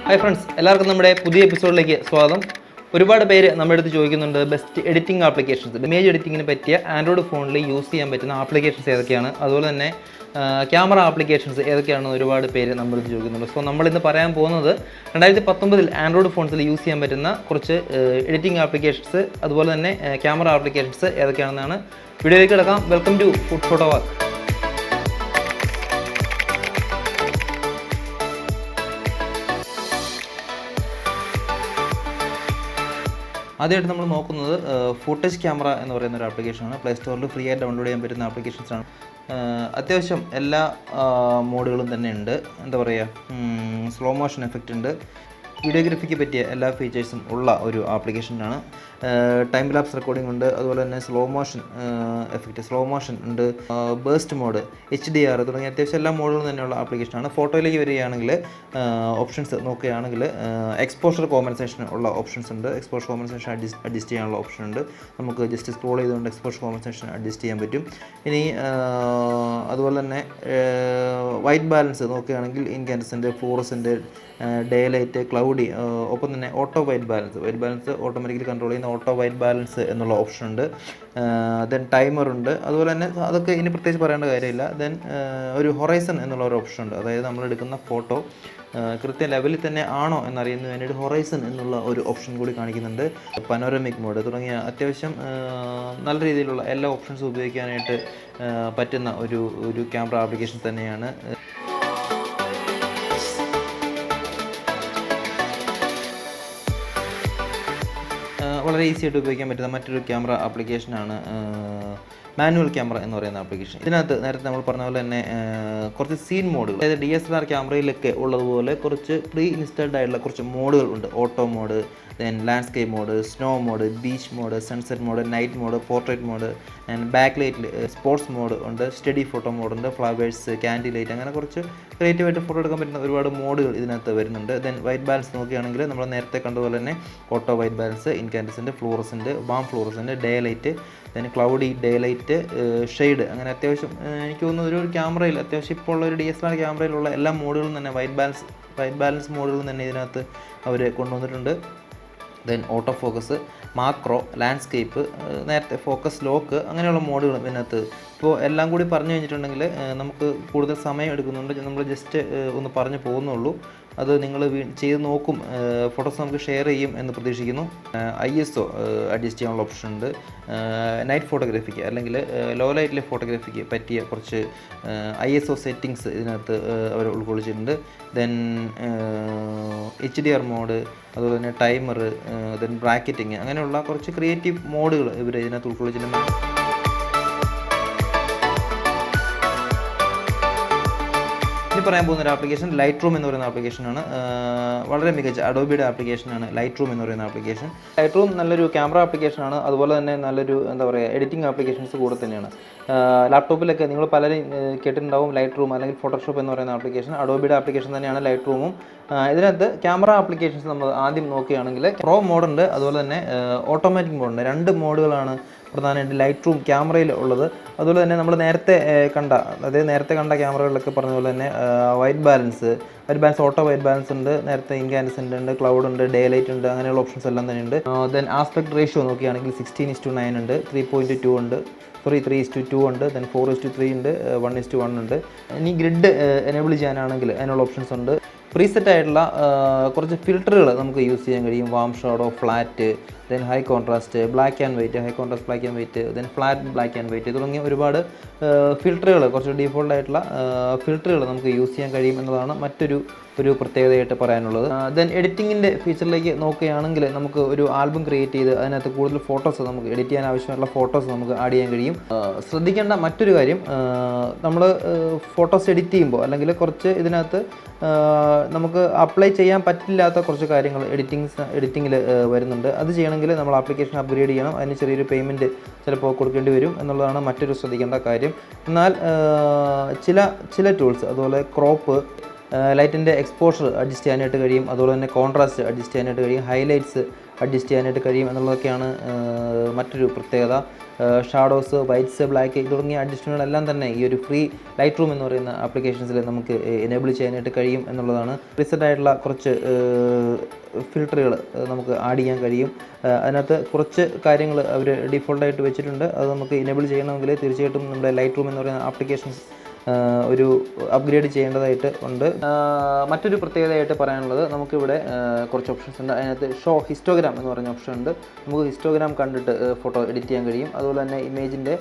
Hi friends, എല്ലാവർക്കും നമ്മുടെ പുതിയ എപ്പിസോഡിലേക്ക് സ്വാഗതം. ഒരുപാട് പേര് നമ്മുടെ അടുത്ത് ചോദിക്കുന്നുണ്ട് ബെസ്റ്റ് എഡിറ്റിംഗ് ആപ്ലിക്കേഷൻസ്, ഇമേജ് എഡിറ്റിങ്ങിന് പറ്റിയ ആൻഡ്രോയിഡ് ഫോണിൽ യൂസ് ചെയ്യാൻ പറ്റുന്ന ആപ്ലിക്കേഷൻസ് ഏതൊക്കെയാണ്, അതുപോലെ തന്നെ ക്യാമറ ആപ്ലിക്കേഷൻസ് ഏതൊക്കെയാണെന്ന് ഒരുപാട് പേര് നമ്മുടെ അടുത്ത് ചോദിക്കുന്നുണ്ട്. സോ നമ്മളിന്ന് പറയാൻ പോകുന്നത് 2019 ആൻഡ്രോയിഡ് ഫോൺസിൽ യൂസ് ചെയ്യാൻ പറ്റുന്ന കുറച്ച് എഡിറ്റിംഗ് ആപ്ലിക്കേഷൻസ്, അതുപോലെ തന്നെ ക്യാമറ ആപ്ലിക്കേഷൻസ് ഏതൊക്കെയാണെന്നാണ്. വീഡിയോയിലേക്ക് കിടക്കാം. Welcome to food photo work. ആദ്യമായിട്ട് നമ്മൾ നോക്കുന്നത് ഫോട്ടേജ് ക്യാമറ എന്ന് പറയുന്ന ഒരു ആപ്ലിക്കേഷനാണ്. പ്ലേ സ്റ്റോറിൽ ഫ്രീ ആയിട്ട് ഡൗൺലോഡ് ചെയ്യാൻ പറ്റുന്ന ആപ്ലിക്കേഷൻസാണ്. അത്യാവശ്യം എല്ലാ മോഡുകളും തന്നെ ഉണ്ട്. എന്താ പറയുക, സ്ലോ മോഷൻ എഫക്റ്റ് ഉണ്ട്, വീഡിയോഗ്രാഫിക്ക് പറ്റിയ എല്ലാ ഫീച്ചേഴ്സും ഉള്ള ഒരു ആപ്ലിക്കേഷനാണ്. ടൈം ലാപ്സ് റെക്കോർഡിംഗ് ഉണ്ട്, അതുപോലെ തന്നെ slow motion effect, slow motion ഉണ്ട്, ബേസ്റ്റ് മോഡ്, HDR തുടങ്ങിയ അത്യാവശ്യം എല്ലാ മോഡുകളും തന്നെയുള്ള ആപ്ലിക്കേഷനാണ്. ഫോട്ടോയിലേക്ക് വരികയാണെങ്കിൽ ഓപ്ഷൻസ് നോക്കുകയാണെങ്കിൽ എക്സ്പോഷർ കോമ്പൻസേഷൻ ഉള്ള ഓപ്ഷൻസ് ഉണ്ട്. എക്സ്പോഷർ കോമ്പൻസേഷൻ അഡ്ജസ്റ്റ് ചെയ്യാനുള്ള ഓപ്ഷൻ ഉണ്ട്. നമുക്ക് ജസ്റ്റ് സ്ക്രോൾ ചെയ്തുകൊണ്ട് എക്സ്പോഷർ കോമ്പൻസേഷൻ അഡ്ജസ്റ്റ് ചെയ്യാൻ പറ്റും. ഇനി അതുപോലെ തന്നെ വൈറ്റ് ബാലൻസ് നോക്കുകയാണെങ്കിൽ incandescent, fluorescent, day light, cloudy, ഒപ്പം തന്നെ auto white balance automatically control ചെയ്യുന്ന ഓട്ടോ വൈറ്റ് ബാലൻസ് എന്നുള്ള ഓപ്ഷൻ ഉണ്ട്. ദെൻ ടൈമർ ഉണ്ട്. അതുപോലെ തന്നെ അതൊക്കെ ഇനി പ്രത്യേകിച്ച് പറയേണ്ട കാര്യമില്ല. ദെൻ ഒരു ഹൊറൈസൺ എന്നുള്ള ഒരു ഓപ്ഷൻ ഉണ്ട്. അതായത് നമ്മൾ എടുക്കുന്ന ഫോട്ടോ കൃത്യ ലെവലിൽ തന്നെ ആണോ എന്നറിയുന്നതിന് വേണ്ടി ഹൊറൈസൺ എന്നുള്ള ഒരു ഓപ്ഷൻ കൂടി കാണിക്കുന്നുണ്ട്. പനോരമിക് മോഡ് തുടങ്ങിയ അത്യാവശ്യം നല്ല രീതിയിലുള്ള എല്ലാ ഓപ്ഷൻസും ഉപയോഗിക്കാനായിട്ട് പറ്റുന്ന ഒരു ക്യാമറ ആപ്ലിക്കേഷൻ തന്നെയാണ്. വളരെ ഈസി ആയിട്ട് ഉപയോഗിക്കാൻ പറ്റുന്ന മറ്റൊരു ക്യാമറ ആപ്ലിക്കേഷനാണ് മാനുവൽ ക്യാമറ എന്ന് പറയുന്ന ആപ്ലിക്കേഷൻ. ഇതിനകത്ത് നേരത്തെ നമ്മൾ പറഞ്ഞ പോലെ തന്നെ കുറച്ച് സീൻ മോഡുകൾ, അതായത് DSLR ക്യാമറയിലൊക്കെ ഉള്ളതുപോലെ കുറച്ച് പ്രീ ഇൻസ്റ്റാൾഡ് ആയിട്ടുള്ള കുറച്ച് മോഡുകൾ ഉണ്ട്. Auto mode, then landscape mode, snow mode, beach mode, sunset mode, night mode, portrait mode, and back ലൈറ്റിൽ സ്പോർട്സ് മോഡ് ഉണ്ട്, സ്റ്റഡി ഫോട്ടോ മോഡ് ഉണ്ട്, ഫ്ലവേഴ്സ്, ക്യാൻഡിൽ ലൈറ്റ്, അങ്ങനെ കുറച്ച് ക്രിയേറ്റീവായിട്ട് ഫോട്ടോ എടുക്കാൻ പറ്റുന്ന ഒരുപാട് മോഡുകൾ ഇതിനകത്ത് വരുന്നുണ്ട്. ദെൻ വൈറ്റ് ബാലൻസ് നോക്കുകയാണെങ്കിൽ നമ്മൾ നേരത്തെ കണ്ടതുപോലെ തന്നെ auto white balance, incandescent, fluorescent, warm fluorescent, day light, then cloudy, day light, shade, അങ്ങനെ അത്യാവശ്യം എനിക്ക് തോന്നുന്നു ഒരു ക്യാമറയിൽ അത്യാവശ്യം ഇപ്പോൾ ഉള്ള ഒരു DSLR ക്യാമറയിലുള്ള എല്ലാ മോഡുകളും തന്നെ വൈറ്റ് ബാലൻസ് മോഡുകളും തന്നെ ഇതിനകത്ത് അവർ കൊണ്ടുവന്നിട്ടുണ്ട്. Then auto focus, macro, landscape, നേരത്തെ ഫോക്കസ് ലോക്ക്, അങ്ങനെയുള്ള മോഡുകളും ഇതിനകത്ത്. ഇപ്പോൾ എല്ലാം കൂടി പറഞ്ഞു കഴിഞ്ഞിട്ടുണ്ടെങ്കിൽ നമുക്ക് കൂടുതൽ സമയം എടുക്കുന്നുണ്ട്. നമ്മൾ ജസ്റ്റ് ഒന്ന് പറഞ്ഞു പോകുന്നുള്ളൂ. അത് നിങ്ങൾ ചെയ്ത് നോക്കും, ഫോട്ടോസ് നമുക്ക് ഷെയർ ചെയ്യും എന്ന് പ്രതീക്ഷിക്കുന്നു. ISO അഡ്ജസ്റ്റ് ചെയ്യാനുള്ള ഓപ്ഷൻ ഉണ്ട്. നൈറ്റ് ഫോട്ടോഗ്രാഫിക്ക് അല്ലെങ്കിൽ ലോ ലൈറ്റിലെ ഫോട്ടോഗ്രാഫിക്ക് പറ്റിയ കുറച്ച് ISO സെറ്റിങ്സ് ഇതിനകത്ത് അവർ ഉൾക്കൊള്ളിച്ചിട്ടുണ്ട്. ദെൻ HDR മോഡ്, അതുപോലെ തന്നെ ടൈമർ, ദെൻ ബ്രാക്കറ്റിങ്, അങ്ങനെയുള്ള കുറച്ച് ക്രിയേറ്റീവ് മോഡുകൾ ഇവർ ഇതിനകത്ത് ഉൾക്കൊള്ളിച്ചിട്ടുണ്ട്. ഇനി പറയാൻ പോകുന്ന ഒരു ആപ്ലിക്കേഷൻ ലൈറ്റ് റൂം എന്ന് പറയുന്ന ആപ്ലിക്കേഷനാണ്. വളരെ മികച്ച അഡോബിയുടെ ആപ്ലിക്കേഷനാണ് ലൈറ്റ് റൂം എന്ന് പറയുന്ന ആപ്ലിക്കേഷൻ. ലൈറ്റ് റൂം നല്ലൊരു ക്യാമറ ആപ്ലിക്കേഷനാണ്, അതുപോലെ തന്നെ നല്ലൊരു എന്താ പറയുക എഡിറ്റിംഗ് ആപ്ലിക്കേഷൻസ് കൂടെ തന്നെയാണ്. ലാപ്ടോപ്പിലൊക്കെ നിങ്ങൾ പലരും കേട്ടിട്ടുണ്ടാവും ലൈറ്റ് റൂം അല്ലെങ്കിൽ ഫോട്ടോഷോപ്പ് എന്ന് പറയുന്ന ആപ്ലിക്കേഷൻ. അഡോബിയുടെ ആപ്ലിക്കേഷൻ തന്നെയാണ് ലൈറ്റ് റൂമും. ഇതിനകത്ത് ക്യാമറ ആപ്ലിക്കേഷൻസ് നമ്മൾ ആദ്യം നോക്കുകയാണെങ്കിൽ പ്രോ മോഡുണ്ട്, അതുപോലെ തന്നെ ഓട്ടോമാറ്റിക് മോഡുണ്ട്. 2 മോഡുകളാണ് പ്രധാനമായിട്ട് ലൈറ്റ് റൂം ക്യാമറയിൽ ഉള്ളത്. അതുപോലെ തന്നെ നമ്മൾ നേരത്തെ കണ്ട ക്യാമറകളിലൊക്കെ പറഞ്ഞ പോലെ തന്നെ white balance, auto white balance ഉണ്ട്, നേരത്തെ ഇൻകാൻഡസെൻ്റ് ഉണ്ട്, ക്ലൗഡ് ഉണ്ട്, ഡേ ലൈറ്റ് ഉണ്ട്, അങ്ങനെയുള്ള ഓപ്ഷൻസ് എല്ലാം തന്നെ ഉണ്ട്. ദെൻ ആസ്പെക്ട് റേഷ്യോ നോക്കുകയാണെങ്കിൽ 16:9 ഉണ്ട്, 3.2 ഉണ്ട്, 3:2 ഉണ്ട്, ദെൻ 4:3 ഉണ്ട്, 1:1 ഉണ്ട്. ഇനി ഗ്രിഡ് എനേബിൾ ചെയ്യാനാണെങ്കിൽ അതിനുള്ള ഓപ്ഷൻസ് ഉണ്ട്. പ്രീസെറ്റ് ആയിട്ടുള്ള കുറച്ച് ഫിൽറ്ററുകൾ നമുക്ക് യൂസ് ചെയ്യാൻ കഴിയും. Warm shadow, flat, then high contrast, black and white, then flat black and white തുടങ്ങിയ ഒരുപാട് ഫിൽറ്ററുകൾ, കുറച്ച് ഡീഫോൾട്ട് ആയിട്ടുള്ള ഫിൽറ്ററുകൾ നമുക്ക് യൂസ് ചെയ്യാൻ കഴിയും എന്നതാണ് മറ്റൊരു പ്രത്യേകതയായിട്ട് പറയാനുള്ളത്. ദെൻ എഡിറ്റിങ്ങിൻ്റെ ഫീച്ചറിലേക്ക് നോക്കുകയാണെങ്കിൽ നമുക്ക് ഒരു ആൽബം ക്രിയേറ്റ് ചെയ്ത് അതിനകത്ത് കൂടുതൽ ഫോട്ടോസ് നമുക്ക് എഡിറ്റ് ചെയ്യാൻ ആവശ്യമായിട്ടുള്ള ഫോട്ടോസ് നമുക്ക് ആഡ് ചെയ്യാൻ കഴിയും. ശ്രദ്ധിക്കേണ്ട മറ്റൊരു കാര്യം, നമ്മൾ ഫോട്ടോസ് എഡിറ്റ് ചെയ്യുമ്പോൾ അല്ലെങ്കിൽ കുറച്ച് ഇതിനകത്ത് നമുക്ക് അപ്ലൈ ചെയ്യാൻ പറ്റില്ലാത്ത കുറച്ച് കാര്യങ്ങൾ എഡിറ്റിങ്ങിൽ വരുന്നുണ്ട്. അത് ചെയ്യണമെങ്കിൽ നമ്മൾ ആപ്ലിക്കേഷൻ അപ്ഗ്രേഡ് ചെയ്യണം. അതിന് ചെറിയൊരു പേയ്മെൻറ്റ് ചിലപ്പോൾ കൊടുക്കേണ്ടി വരും എന്നുള്ളതാണ് മറ്റൊരു ശ്രദ്ധിക്കേണ്ട കാര്യം. എന്നാൽ ചില ടൂൾസ്, അതുപോലെ ക്രോപ്പ്, ലൈറ്റിൻ്റെ എക്സ്പോഷർ അഡ്ജസ്റ്റ് ചെയ്യാനായിട്ട് കഴിയും, അതുപോലെ തന്നെ കോൺട്രാസ്റ്റ് അഡ്ജസ്റ്റ് ചെയ്യാനായിട്ട് കഴിയും, ഹൈലൈറ്റ്സ് അഡ്ജസ്റ്റ് ചെയ്യാനായിട്ട് കഴിയും എന്നുള്ളതൊക്കെയാണ് മറ്റൊരു പ്രത്യേകത. ഷാഡോസ്, വൈറ്റ്സ്, ബ്ലാക്ക് തുടങ്ങിയ അഡ്ജസ്റ്റ്മെൻറ്റുകളെല്ലാം തന്നെ ഈ ഒരു ഫ്രീ ലൈറ്റ് റൂം എന്ന് പറയുന്ന ആപ്ലിക്കേഷൻസിൽ നമുക്ക് എനേബിൾ ചെയ്യാനായിട്ട് കഴിയും എന്നുള്ളതാണ്. പ്രീസെറ്റ് ആയിട്ടുള്ള കുറച്ച് ഫിൽറ്ററുകൾ നമുക്ക് ആഡ് ചെയ്യാൻ കഴിയും. അതിനകത്ത് കുറച്ച് കാര്യങ്ങൾ അവർ ഡിഫോൾട്ടായിട്ട് വെച്ചിട്ടുണ്ട്. അത് നമുക്ക് എനേബിൾ ചെയ്യണമെങ്കിൽ തീർച്ചയായിട്ടും നമ്മുടെ ലൈറ്റ് റൂം എന്ന് പറയുന്ന ആപ്ലിക്കേഷൻസ് ഒരു അപ്ഗ്രേഡ് ചെയ്യേണ്ടതായിട്ട് ഉണ്ട്. മറ്റൊരു പ്രത്യേകതയായിട്ട് പറയാനുള്ളത്, നമുക്കിവിടെ കുറച്ച് ഓപ്ഷൻസ് ഉണ്ട്. അതിനകത്ത് ഷോ ഹിസ്റ്റോഗ്രാം എന്ന് പറഞ്ഞ ഓപ്ഷൻ ഉണ്ട്. നമുക്ക് ഹിസ്റ്റോഗ്രാം കണ്ടിട്ട് ഫോട്ടോ എഡിറ്റ് ചെയ്യാൻ കഴിയും. അതുപോലെ തന്നെ ഇമേജിൻ്റെ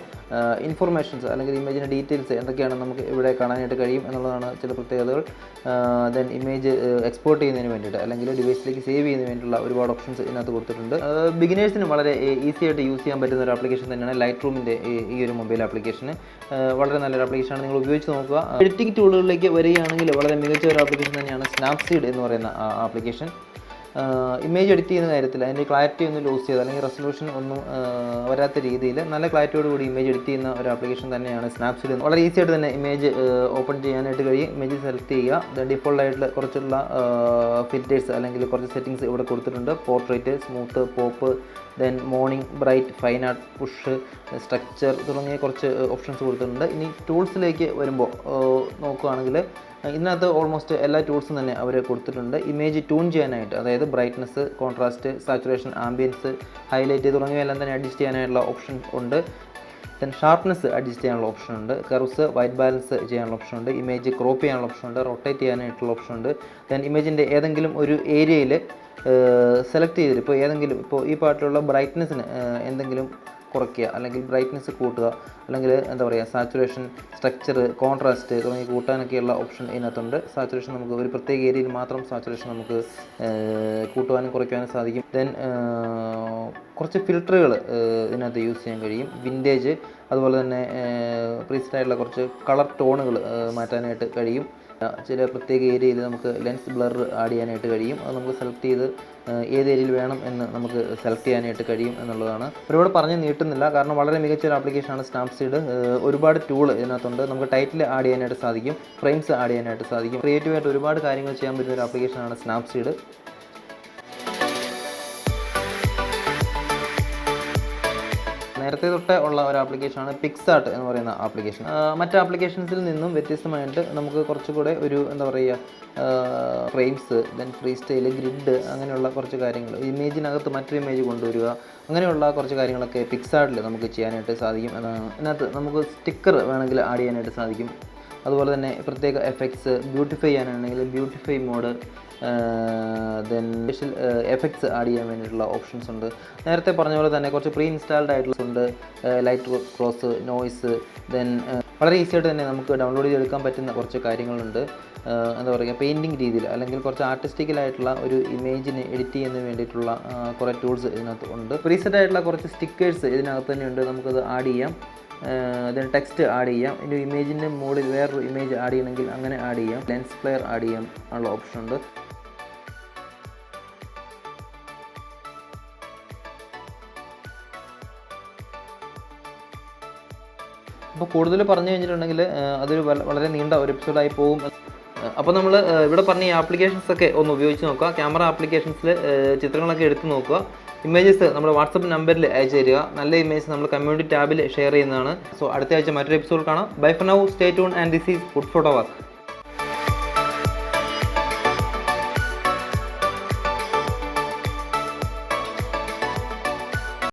ഇൻഫർമേഷൻസ് അല്ലെങ്കിൽ ഇമേജിൻ്റെ ഡീറ്റെയിൽസ് എന്തൊക്കെയാണ് നമുക്ക് ഇവിടെ കാണാനായിട്ട് കഴിയും എന്നുള്ളതാണ് ചില പ്രത്യേകതകൾ. ദെൻ ഇമേജ് എക്സ്പോർട്ട് ചെയ്യുന്നതിന് വേണ്ടിയിട്ട് അല്ലെങ്കിൽ ഡിവൈസിലേക്ക് സേവ് ചെയ്യുന്നതിന് വേണ്ടിയിട്ടുള്ള ഒരുപാട് ഓപ്ഷൻസ് ഇതിനകത്ത് കൊടുത്തിട്ടുണ്ട്. ബിഗിനേഴ്സിന് വളരെ ഈസി ആയിട്ട് യൂസ് ചെയ്യാൻ പറ്റുന്ന ഒരു ആപ്ലിക്കേഷൻ തന്നെയാണ് ലൈറ്റ് റൂമിൻ്റെ ഈ ഒരു മൊബൈൽ ആപ്ലിക്കേഷന്. വളരെ നല്ലൊരു ആപ്ലിക്കേഷനാണ്, നിങ്ങൾ ഉപയോഗിച്ച് നോക്കുക. എഡിറ്റിംഗ് ടൂളുകളിലേക്ക് വരികയാണെങ്കിൽ വളരെ മികച്ച ഒരു ആപ്ലിക്കേഷൻ തന്നെയാണ് സ്നാപ്സീഡ് എന്ന് പറയുന്ന ആപ്ലിക്കേഷൻ. ഇമേജ് എഡിറ്റ് ചെയ്യുന്ന കാര്യത്തിൽ അതിൻ്റെ ക്ലാരിറ്റി ഒന്ന് ലൂസ് ചെയ്ത് അല്ലെങ്കിൽ റെസൊല്യൂഷൻ ഒന്നും വരാത്ത രീതിയിൽ നല്ല ക്ലാരിറ്റിയോടുകൂടി ഇമേജ് എഡിറ്റ് ചെയ്യുന്ന ഒരു ആപ്ലിക്കേഷൻ തന്നെയാണ് സ്നാപ്സീഡ്. വളരെ ഈസി ആയിട്ട് തന്നെ ഇമേജ് ഓപ്പൺ ചെയ്യാനായിട്ട് കഴിയും. ഇമേജ് സെലക്ട് ചെയ്യുക, ഡിഫോൾട്ടായിട്ട് കുറച്ചുള്ള ഫിൽറ്റേഴ്സ് അല്ലെങ്കിൽ കുറച്ച് സെറ്റിങ്സ് ഇവിടെ കൊടുത്തിട്ടുണ്ട്. Portrait, smooth, pop, then morning, bright, fine art, push, structure തുടങ്ങിയ കുറച്ച് ഓപ്ഷൻസ് കൊടുത്തിട്ടുണ്ട്. ഇനി ടൂൾസിലേക്ക് വരുമ്പോൾ നോക്കുകയാണെങ്കിൽ ഇതിനകത്ത് ഓൾമോസ്റ്റ് എല്ലാ ടൂൾസും തന്നെ അവർ കൊടുത്തിട്ടുണ്ട്. ഇമേജ് ട്യൂൺ ചെയ്യാനായിട്ട്, അതായത് brightness, contrast, saturation, ambience, highlight തുടങ്ങിയവയെല്ലാം തന്നെ അഡ്ജസ്റ്റ് ചെയ്യാനായിട്ടുള്ള ഓപ്ഷൻ ഉണ്ട്. ദെൻ ഷാർപ്നെസ് അഡ്ജസ്റ്റ് ചെയ്യാനുള്ള ഓപ്ഷൻ ഉണ്ട്. കർവ്സ്, വൈറ്റ് ബാലൻസ് ചെയ്യാനുള്ള ഓപ്ഷൻ ഉണ്ട്. ഇമേജ് ക്രോപ്പ് ചെയ്യാനുള്ള ഓപ്ഷൻ ഉണ്ട്. റൊട്ടേറ്റ് ചെയ്യാനായിട്ടുള്ള ഓപ്ഷൻ ഉണ്ട്. ദെൻ ഇമേജിൻ്റെ ഏതെങ്കിലും ഒരു ഏരിയയിൽ സെലക്ട് ചെയ്തിട്ട് ഇപ്പോൾ ഈ പാട്ടിലുള്ള ബ്രൈറ്റ്നസ്സിന് എന്തെങ്കിലും കുറയ്ക്കുക അല്ലെങ്കിൽ ബ്രൈറ്റ്നസ് കൂട്ടുക അല്ലെങ്കിൽ എന്താ പറയുക സാച്ചുറേഷൻ, സ്ട്രക്ചർ, കോൺട്രാസ്റ്റ് തുടങ്ങി കൂട്ടാനൊക്കെയുള്ള ഓപ്ഷൻ ഇതിനകത്തുണ്ട്. സാച്ചുറേഷൻ നമുക്ക് ഒരു പ്രത്യേക ഏരിയയിൽ മാത്രം സാച്ചുറേഷൻ നമുക്ക് കൂട്ടുവാനും കുറയ്ക്കാനും സാധിക്കും. ദെൻ കുറച്ച് ഫിൽറ്ററുകൾ ഇതിനകത്ത് യൂസ് ചെയ്യാൻ കഴിയും. വിൻറ്റേജ്, അതുപോലെ തന്നെ പ്രീസെറ്റ് ആയിട്ടുള്ള കുറച്ച് കളർ ടോണുകൾ മാറ്റാനായിട്ട് കഴിയും. ചില പ്രത്യേക ഏരിയയിൽ നമുക്ക് ലെൻസ് ബ്ലർ ആഡ് ചെയ്യാനായിട്ട് കഴിയും. അത് നമുക്ക് സെലക്ട് ചെയ്ത് ഏത് ഏരിയയിൽ വേണം എന്ന് നമുക്ക് സെലക്ട് ചെയ്യാനായിട്ട് കഴിയും എന്നുള്ളതാണ്. ഒരുപാട് പറഞ്ഞ് നീട്ടുന്നില്ല, കാരണം വളരെ മികച്ചൊരു ആപ്ലിക്കേഷനാണ് സ്നാപ്സീഡ്. ഒരുപാട് ടൂൾ ഇതിനകത്തുണ്ട്. നമുക്ക് ടൈറ്റിൽ ആഡ് ചെയ്യാനായിട്ട് സാധിക്കും, ഫ്രെയിംസ് ആഡ് ചെയ്യാനായിട്ട് സാധിക്കും. ക്രിയേറ്റീവായിട്ട് ഒരുപാട് കാര്യങ്ങൾ ചെയ്യാൻ പറ്റുന്ന ഒരു ആപ്ലിക്കേഷനാണ് സ്നാപ്സീഡ്. നേരത്തെ തൊട്ടേ ഉള്ള ഒരു ആപ്ലിക്കേഷനാണ് PicsArt എന്ന് പറയുന്ന ആപ്ലിക്കേഷൻ. മറ്റ് ആപ്ലിക്കേഷൻസിൽ നിന്നും വ്യത്യസ്തമായിട്ട് നമുക്ക് കുറച്ചുകൂടെ ഒരു എന്താ പറയുക frames, then free style, grid അങ്ങനെയുള്ള കുറച്ച് കാര്യങ്ങൾ, ഇമേജിനകത്ത് മറ്റൊരു ഇമേജ് കൊണ്ടുവരിക, അങ്ങനെയുള്ള കുറച്ച് കാര്യങ്ങളൊക്കെ PicsArtൽ നമുക്ക് ചെയ്യാനായിട്ട് സാധിക്കും എന്നാണ്. ഇതിനകത്ത് നമുക്ക് സ്റ്റിക്കർ വേണമെങ്കിൽ ആഡ് ചെയ്യാനായിട്ട് സാധിക്കും. അതുപോലെ തന്നെ പ്രത്യേക എഫക്ട്സ്, ബ്യൂട്ടിഫൈ ചെയ്യാനാണെങ്കിൽ beautify mode, then special effects add ചെയ്യാൻ വേണ്ടിയിട്ടുള്ള ഓപ്ഷൻസ് ഉണ്ട്. നേരത്തെ പറഞ്ഞ പോലെ തന്നെ കുറച്ച് പ്രീ ഇൻസ്റ്റാൾഡ് ആയിട്ടുള്ള ഉണ്ട്, ലൈറ്റ് ക്രോസ്, നോയ്സ്, ദെൻ വളരെ ഈസി ആയിട്ട് തന്നെ നമുക്ക് ഡൗൺലോഡ് ചെയ്തെടുക്കാൻ പറ്റുന്ന കുറച്ച് കാര്യങ്ങളുണ്ട്. എന്താ പറയുക പെയിൻറ്റിങ് രീതിയിൽ അല്ലെങ്കിൽ കുറച്ച് ആർട്ടിസ്റ്റിക്കലായിട്ടുള്ള ഒരു ഇമേജിന് എഡിറ്റ് ചെയ്യുന്നതിന് വേണ്ടിയിട്ടുള്ള കുറേ ടൂൾസ് ഇതിനകത്ത് ഉണ്ട്. പ്രീസെറ്റ് ആയിട്ടുള്ള കുറച്ച് സ്റ്റിക്കേഴ്സ് ഇതിനകത്ത് തന്നെ ഉണ്ട്, നമുക്കത് ആഡ് ചെയ്യാം. ദെൻ ടെക്സ്റ്റ് ആഡ് ചെയ്യാം. ഇനി ഇമേജിൻ്റെ മുകളിൽ വേറൊരു ഇമേജ് ആഡ് ചെയ്യണമെങ്കിൽ അങ്ങനെ ആഡ് ചെയ്യാം. ലെൻസ് പ്ലെയർ ആഡ് ചെയ്യാം ഉള്ള ഓപ്ഷൻ ഉണ്ട്. അപ്പോൾ കൂടുതൽ പറഞ്ഞു കഴിഞ്ഞിട്ടുണ്ടെങ്കിൽ അതൊരു വളരെ നീണ്ട ഒരു എപ്പിസോഡായി പോകും. അപ്പോൾ നമ്മൾ ഇവിടെ പറഞ്ഞ ഈ ആപ്ലിക്കേഷൻസൊക്കെ ഒന്ന് ഉപയോഗിച്ച് നോക്കുക. ക്യാമറ ആപ്ലിക്കേഷൻസിൽ ചിത്രങ്ങളൊക്കെ എടുത്ത് നോക്കുക. ഇമേജസ് നമ്മുടെ വാട്സപ്പ് നമ്പറിൽ അയച്ചു തരിക. നല്ല ഇമേജ് നമ്മൾ കമ്മ്യൂണിറ്റി ടാബിൽ ഷെയർ ചെയ്യുന്നതാണ്. സോ അടുത്ത ആഴ്ച മറ്റൊരു എപ്പിസോഡ് കാണാം. Bye for now, stay tune and this is food photo work.